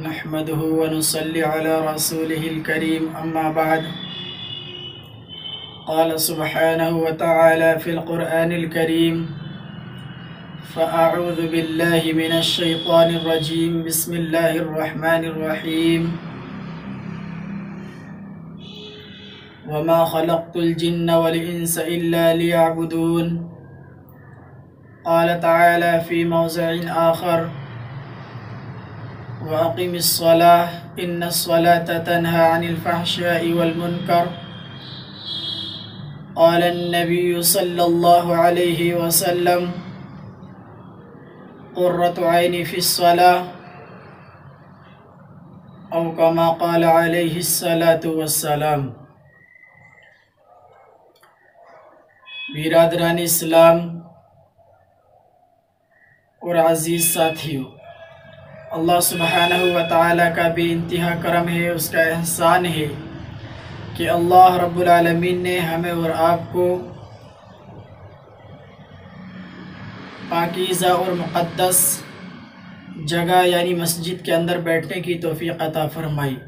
نحمده ونصلي على رسوله الكريم أما بعد قال سبحانه وتعالى في القرآن الكريم فأعوذ بالله من الشيطان الرجيم بسم الله الرحمن الرحيم وما خلقت الجن والإنس إلا ليعبدون قال تعالى في موضع آخر وأقم الصلاة إن الصلاة تنهى عن الفحشاء والمنكر قال النبي صلى الله عليه وسلم قرة عيني في الصلاة أو كما قال عليه الصلاة والسلام۔ برادران اسلام اور عزیز ساتھیوں، اللہ سبحانہ و تعالیٰ کا بے انتہا کرم ہے، اس کا احسان ہے کہ اللہ رب العالمین نے ہمیں اور آپ کو پاکیزہ اور مقدس جگہ یعنی مسجد کے اندر بیٹھنے کی توفیق عطا فرمائی۔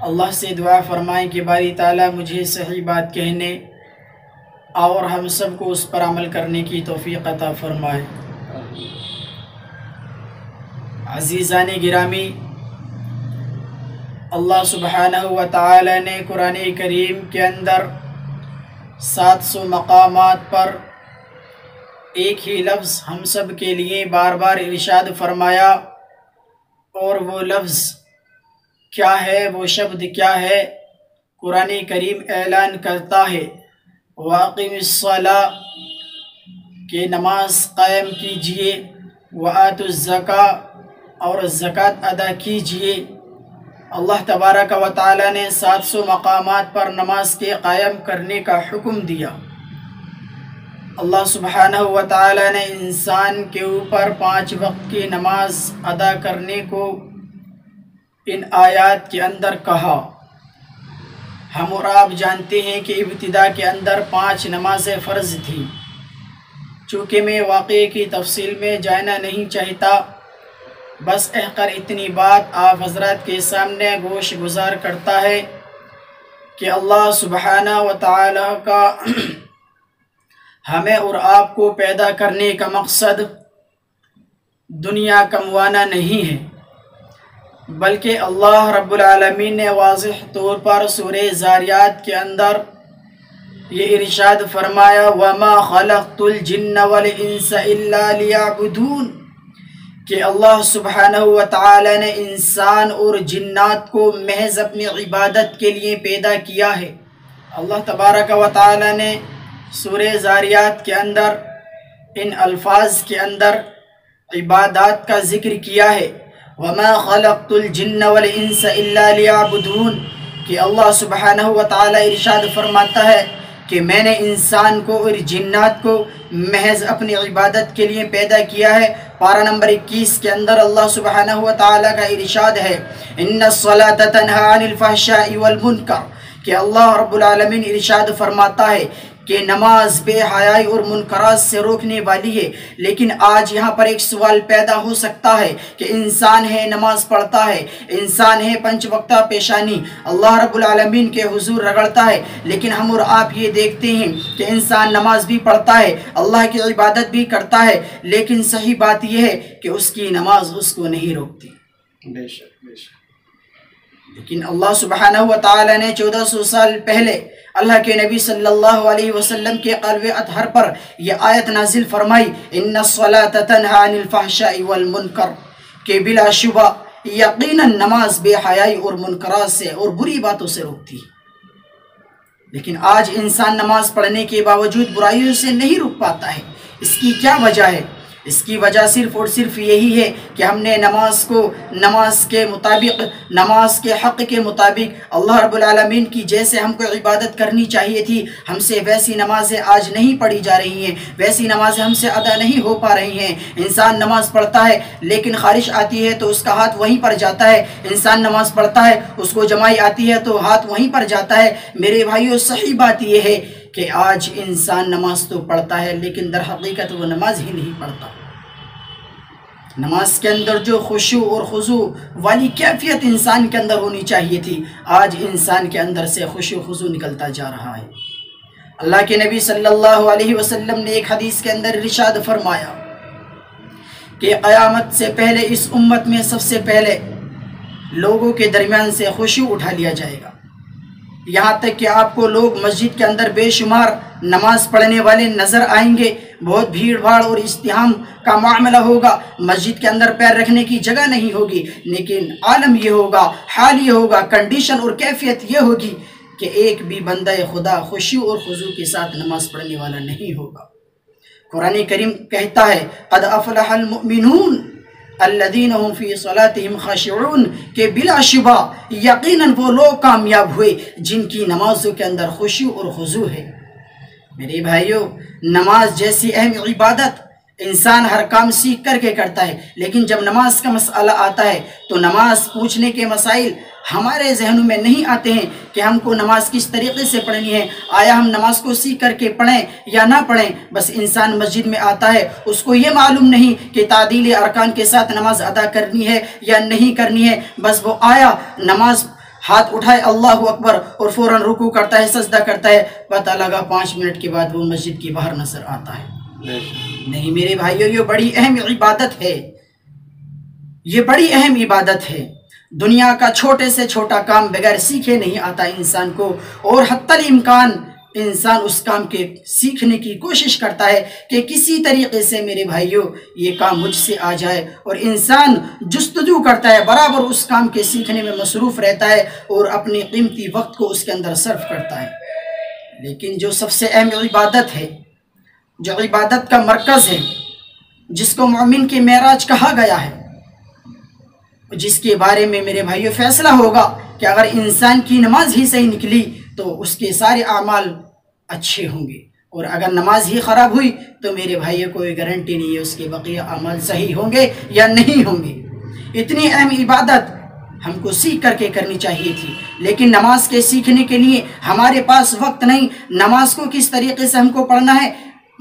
اللہ سے دعا فرمائیں کہ باری تعالیٰ مجھے صحیح بات کہنے اور ہم سب کو اس پر عمل کرنے کی توفیق عطا فرمائے۔ عزیزان گرامی، اللہ سبحانہ و تعالی نے قرآن کریم کے اندر 700 مقامات پر ایک ہی لفظ ہم سب کے لیے بار بار ارشاد فرمایا، اور وہ لفظ کیا ہے، وہ شبد کیا ہے؟ قرآن کریم اعلان کرتا ہے وَأَقِمِ الصَّلَاةَ کہ نماز قائم کیجئے، وَآتُوا الزَّكَاةَ اور زکوٰۃ ادا کیجئے۔ اللہ تبارک و تعالی نے 700 مقامات پر نماز کے قائم کرنے کا حکم دیا۔ اللہ سبحانہ و تعالی نے انسان کے اوپر 5 وقت کی نماز ادا کرنے کو ان آیات کے اندر کہا۔ ہم اور آپ جانتے ہیں کہ ابتدا کے اندر 5 نمازیں فرض تھیں۔ چونکہ میں واقعے کی تفصیل میں جانا نہیں چاہتا، بس کر اتنی بات آپ حضرات کے سامنے گوش گزار کرتا ہے کہ اللہ سبحانہ و تعالی کا ہمیں اور آپ کو پیدا کرنے کا مقصد دنیا کموانا نہیں ہے، بلکہ اللہ رب العالمین نے واضح طور پر سورہ ذاریات کے اندر یہ ارشاد فرمایا وَمَا خَلَقْتُ الْجِنَّ وَالْإِنسَ إِلَّا لِيَعْبُدُونَ کہ اللہ سبحانہ و تعالی نے انسان اور جنات کو محض اپنی عبادت کے لیے پیدا کیا ہے۔ اللہ تبارک و تعالی نے سورہ ذاریات کے اندر ان الفاظ کے اندر عبادات کا ذکر کیا ہے وَمَا خَلَقْتُ الْجِنَّ وَالْإِنسَ إِلَّا لِيَعْبُدُونَ کہ اللہ سبحانہ و تعالی ارشاد فرماتا ہے کہ میں نے انسان کو اور جنات کو محض اپنی عبادت کے لیے پیدا کیا ہے۔ پارہ نمبر 21 کے اندر اللہ سبحانہ و تعالی کا ارشاد ہے إِنَّ الصَّلَاةَ تَنْهَى عَنِ الْفَحْشَاءِ وَالْمُنكَرِ کہ اللہ رب العالمین ارشاد فرماتا ہے کہ نماز بے حیائی اور منکرات سے روکنے والی ہے۔ لیکن آج یہاں پر ایک سوال پیدا ہو سکتا ہے کہ انسان ہے، نماز پڑھتا ہے، انسان ہے 5 وقتہ پیشانی اللہ رب العالمین کے حضور رگڑتا ہے، لیکن ہم اور آپ یہ دیکھتے ہیں کہ انسان نماز بھی پڑھتا ہے، اللہ کی عبادت بھی کرتا ہے، لیکن صحیح بات یہ ہے کہ اس کی نماز اس کو نہیں روکتی۔ بے شک بے شک۔ لیکن اللہ سبحانہ و تعالی نے 1400 سال پہلے اللہ کے نبی صلی اللہ علیہ وسلم کے قلب اطہر پر یہ آیت نازل فرمائی إِنَّ الصَّلَاةَ تَنْهَى عَنِ الْفَحْشَاءِ وَالْمُنكَرِ کہ بلا شبہ یقیناً نماز بے حیائی اور منکرات سے اور بری باتوں سے روکتی ہے۔ لیکن آج انسان نماز پڑھنے کے باوجود برائیوں سے نہیں رک پاتا ہے۔ اس کی کیا وجہ ہے؟ اس کی وجہ صرف اور صرف یہی ہے کہ ہم نے نماز کو نماز کے مطابق، نماز کے حق کے مطابق اللہ رب العالمین کی جیسے ہم کو عبادت کرنی چاہیے تھی، ہم سے ویسی نمازیں آج نہیں پڑھی جا رہی ہیں، ویسی نمازیں ہم سے ادا نہیں ہو پا رہی ہیں۔ انسان نماز پڑھتا ہے لیکن خارش آتی ہے تو اس کا ہاتھ وہیں پر جاتا ہے، انسان نماز پڑھتا ہے اس کو جمائی آتی ہے تو ہاتھ وہیں پر جاتا ہے۔ میرے بھائیو، صحیح بات یہ ہے کہ آج انسان نماز تو پڑھتا ہے لیکن در حقیقت وہ نماز ہی نہیں پڑھتا۔ نماز کے اندر جو خشوع اور خضوع والی کیفیت انسان کے اندر ہونی چاہیے تھی، آج انسان کے اندر سے خشوع و خضوع نکلتا جا رہا ہے۔ اللہ کے نبی صلی اللہ علیہ وسلم نے ایک حدیث کے اندر ارشاد فرمایا کہ قیامت سے پہلے اس امت میں سب سے پہلے لوگوں کے درمیان سے خشوع اٹھا لیا جائے گا، یہاں تک کہ آپ کو لوگ مسجد کے اندر بے شمار نماز پڑھنے والے نظر آئیں گے، بہت بھیڑ بھاڑ اور ازدحام کا معاملہ ہوگا، مسجد کے اندر پیر رکھنے کی جگہ نہیں ہوگی، لیکن عالم یہ ہوگا، حال یہ ہوگا، کنڈیشن اور کیفیت یہ ہوگی کہ ایک بھی بندہ خدا خشوع اور خضوع کے ساتھ نماز پڑھنے والا نہیں ہوگا۔ قرآن کریم کہتا ہے قد افلح المؤمنون الذین هم فی صلاتهم خاشعون، کہ بلا شبہ یقیناً وہ لوگ کامیاب ہوئے جن کی نمازوں کے اندر خشوع اور خضوع ہے۔ میرے بھائیو، نماز جیسی اہم عبادت انسان ہر کام سیکھ کر کے کرتا ہے، لیکن جب نماز کا مسئلہ آتا ہے تو نماز پوچھنے کے مسائل ہمارے ذہنوں میں نہیں آتے ہیں کہ ہم کو نماز کس طریقے سے پڑھنی ہے، آیا ہم نماز کو سیکھ کر کے پڑھیں یا نہ پڑھیں۔ بس انسان مسجد میں آتا ہے، اس کو یہ معلوم نہیں کہ تعدیل ارکان کے ساتھ نماز ادا کرنی ہے یا نہیں کرنی ہے، بس وہ آیا، نماز ہاتھ اٹھائے اللہ اکبر اور فوراً رکوع کرتا ہے، سجدہ کرتا ہے، پتہ لگا 5 منٹ کے بعد وہ مسجد کے باہر نظر آتا ہے۔ نہیں میرے بھائیو، یہ بڑی اہم عبادت ہے، یہ بڑی اہم عبادت ہے۔ دنیا کا چھوٹے سے چھوٹا کام بغیر سیکھے نہیں آتا انسان کو، اور حتی الامکان انسان اس کام کے سیکھنے کی کوشش کرتا ہے کہ کسی طریقے سے میرے بھائیو یہ کام مجھ سے آ جائے، اور انسان جستجو کرتا ہے، برابر اس کام کے سیکھنے میں مصروف رہتا ہے اور اپنے قیمتی وقت کو اس کے اندر صرف کرتا ہے۔ لیکن جو سب سے اہم عبادت ہے، جو عبادت کا مرکز ہے، جس کو مومن کے معراج کہا گیا ہے، جس کے بارے میں میرے بھائیو فیصلہ ہوگا کہ اگر انسان کی نماز ہی صحیح نکلی تو اس کے سارے اعمال اچھے ہوں گے، اور اگر نماز ہی خراب ہوئی تو میرے بھائیو کوئی گارنٹی نہیں ہے اس کے بقیہ اعمال صحیح ہوں گے یا نہیں ہوں گے۔ اتنی اہم عبادت ہم کو سیکھ کر کے کرنی چاہیے تھی، لیکن نماز کے سیکھنے کے لیے ہمارے پاس وقت نہیں، نماز کو کس طریقے سے ہم کو پڑھنا ہے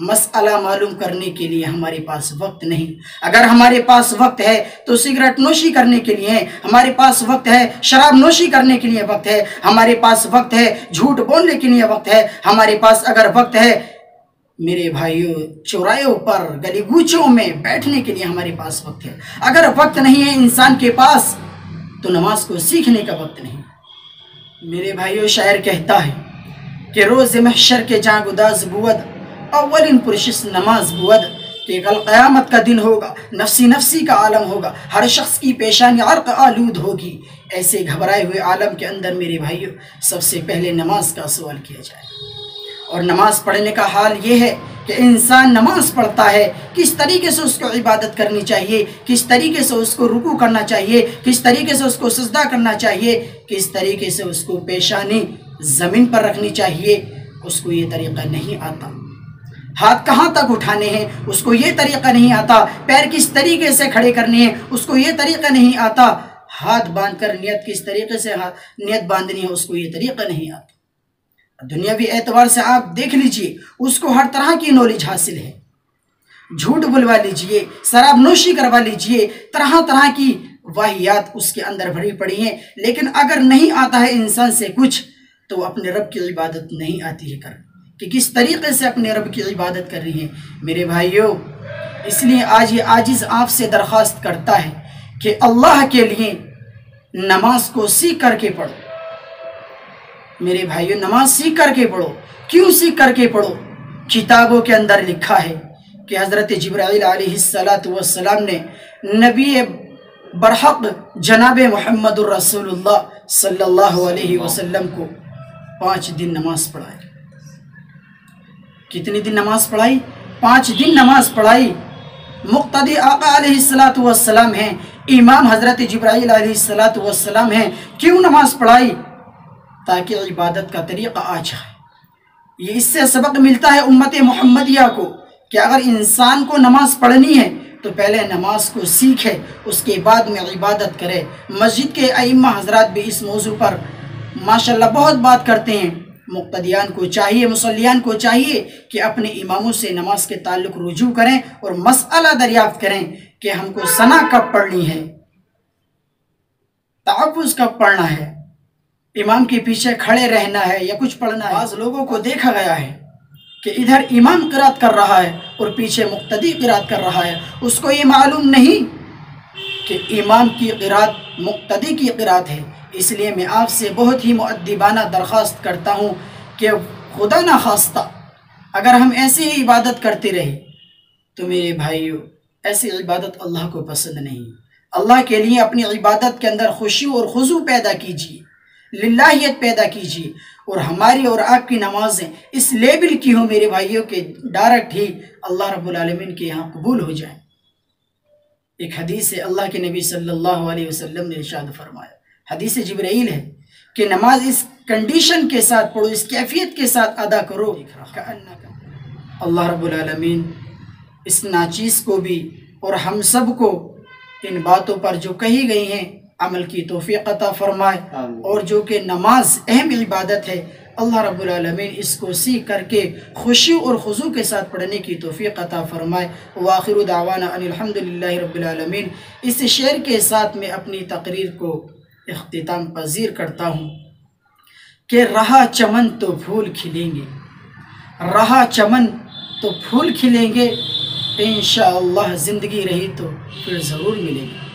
مسئلہ معلوم کرنے کے لیے ہمارے پاس وقت نہیں۔ اگر ہمارے پاس وقت ہے تو سگریٹ نوشی کرنے کے لیے ہے، ہمارے پاس وقت ہے شراب نوشی کرنے کے لیے وقت ہے، ہمارے پاس وقت ہے جھوٹ بولنے کے لیے وقت ہے، ہمارے پاس اگر وقت ہے میرے بھائیو چوراہوں پر گلی گوچوں میں بیٹھنے کے لیے ہمارے پاس وقت ہے۔ اگر وقت نہیں ہے انسان کے پاس تو نماز کو سیکھنے کا وقت نہیں۔ میرے بھائیو شاعر کہتا ہے کہ روز محشر کے جاں گداز بود اولین پرشش نماز بود، کہ کل قیامت کا دن ہوگا، نفسی نفسی کا عالم ہوگا، ہر شخص کی پیشانی عرق آلود ہوگی۔ ایسے گھبرائے ہوئے عالم کے اندر میرے بھائیو سب سے پہلے نماز کا سوال کیا جائے، اور نماز پڑھنے کا حال یہ ہے کہ انسان نماز پڑھتا ہے کس طریقے سے اس کو عبادت کرنی چاہیے، کس طریقے سے اس کو رکوع کرنا چاہیے، کس طریقے سے اس کو سجدہ کرنا چاہیے، کس طریقے سے اس کو پیشانی زمین پر رکھنی چاہیے، اس کو یہ طریقہ نہیں آتا۔ ہاتھ کہاں تک اٹھانے ہیں اس کو یہ طریقہ نہیں آتا، پیر کس طریقے سے کھڑے کرنے ہیں اس کو یہ طریقہ نہیں آتا، ہاتھ باندھ کر نیت کس طریقے سے نیت باندھنی ہے اس کو یہ طریقہ نہیں آتا۔ دنیاوی اعتبار سے آپ دیکھ لیجئے، اس کو ہر طرح کی نالج حاصل ہے، جھوٹ بلوا لیجئے، شراب نوشی کروا لیجئے، طرح طرح کی واہیات اس کے اندر بھری پڑی ہیں، لیکن اگر نہیں آتا ہے انسان سے کچھ تو اپنے رب کی عبادت نہیں آتی ہے کرنا، کہ کس طریقے سے اپنے رب کی عبادت کر رہی ہیں۔ میرے بھائیو اس لیے آج یہ عاجز آپ سے درخواست کرتا ہے کہ اللہ کے لیے نماز کو سیکھ کر کے پڑھو۔ میرے بھائیو نماز سیکھ کر کے پڑھو۔ کیوں سیکھ کر کے پڑھو؟ کتابوں کے اندر لکھا ہے کہ حضرت جبرائیل علیہ السلام نے نبی برحق جناب محمد الرسول اللہ صلی اللہ علیہ وسلم کو 5 دن نماز پڑھائی۔ کتنی دن نماز پڑھائی؟ 5 دن نماز پڑھائی۔ مقتدی آقا علیہ السلام ہیں، امام حضرت جبرائیل علیہ السلام ہیں۔ کیوں نماز پڑھائی؟ تاکہ عبادت کا طریقہ آ جائے۔ یہ اس سے سبق ملتا ہے امت محمدیہ کو کہ اگر انسان کو نماز پڑھنی ہے تو پہلے نماز کو سیکھے، اس کے بعد میں عبادت کرے۔ مسجد کے ائمہ حضرات بھی اس موضوع پر ماشاءاللہ بہت بات کرتے ہیں۔ مقتدیان کو چاہیے، مصلیان کو چاہیے کہ اپنے اماموں سے نماز کے تعلق رجوع کریں اور مسئلہ دریافت کریں کہ ہم کو ثنا کب پڑھنی ہے، تعوذ کب پڑھنا ہے، امام کے پیچھے کھڑے رہنا ہے یا کچھ پڑھنا ہے۔ بعض لوگوں کو دیکھا گیا ہے کہ ادھر امام قرات کر رہا ہے اور پیچھے مقتدی قرات کر رہا ہے، اس کو یہ معلوم نہیں کہ امام کی قرات مقتدی کی قرات ہے۔ اس لیے میں آپ سے بہت ہی مؤدبانہ درخواست کرتا ہوں کہ خدا نہ خواستہ اگر ہم ایسی ہی عبادت کرتے رہے تو میرے بھائیو ایسی عبادت اللہ کو پسند نہیں۔ اللہ کے لیے اپنی عبادت کے اندر خشوع اور خضوع پیدا کیجیے، للہیت پیدا کیجیے، اور ہماری اور آپ کی نمازیں اس لیبل کی ہوں میرے بھائیوں کہ ڈائریکٹ ہی اللہ رب العالمین کے یہاں قبول ہو جائیں۔ ایک حدیث ہے، اللہ کے نبی صلی اللہ علیہ وسلم نے ارشاد فرمایا، حدیث جبرائیل ہے کہ نماز اس کنڈیشن کے ساتھ پڑھو، اس کیفیت کے ساتھ ادا کرو کہ اللہ رب العالمین اس ناچیز کو بھی اور ہم سب کو ان باتوں پر جو کہی گئی ہیں عمل کی توفیق عطا فرمائے، اور جو کہ نماز اہم عبادت ہے اللہ رب العالمین اس کو سیکھ کر کے خشوع اور خضوع کے ساتھ پڑھنے کی توفیق عطا فرمائے۔ وآخر دعوانا ان الحمدللہ رب العالمین۔ اس شعر کے ساتھ میں اپنی تقریر کو اختتام پذیر کرتا ہوں کہ رہا چمن تو پھول کھلیں گے، رہا چمن تو پھول کھلیں گے، انشاءاللہ زندگی رہی تو پھر ضرور ملیں گے۔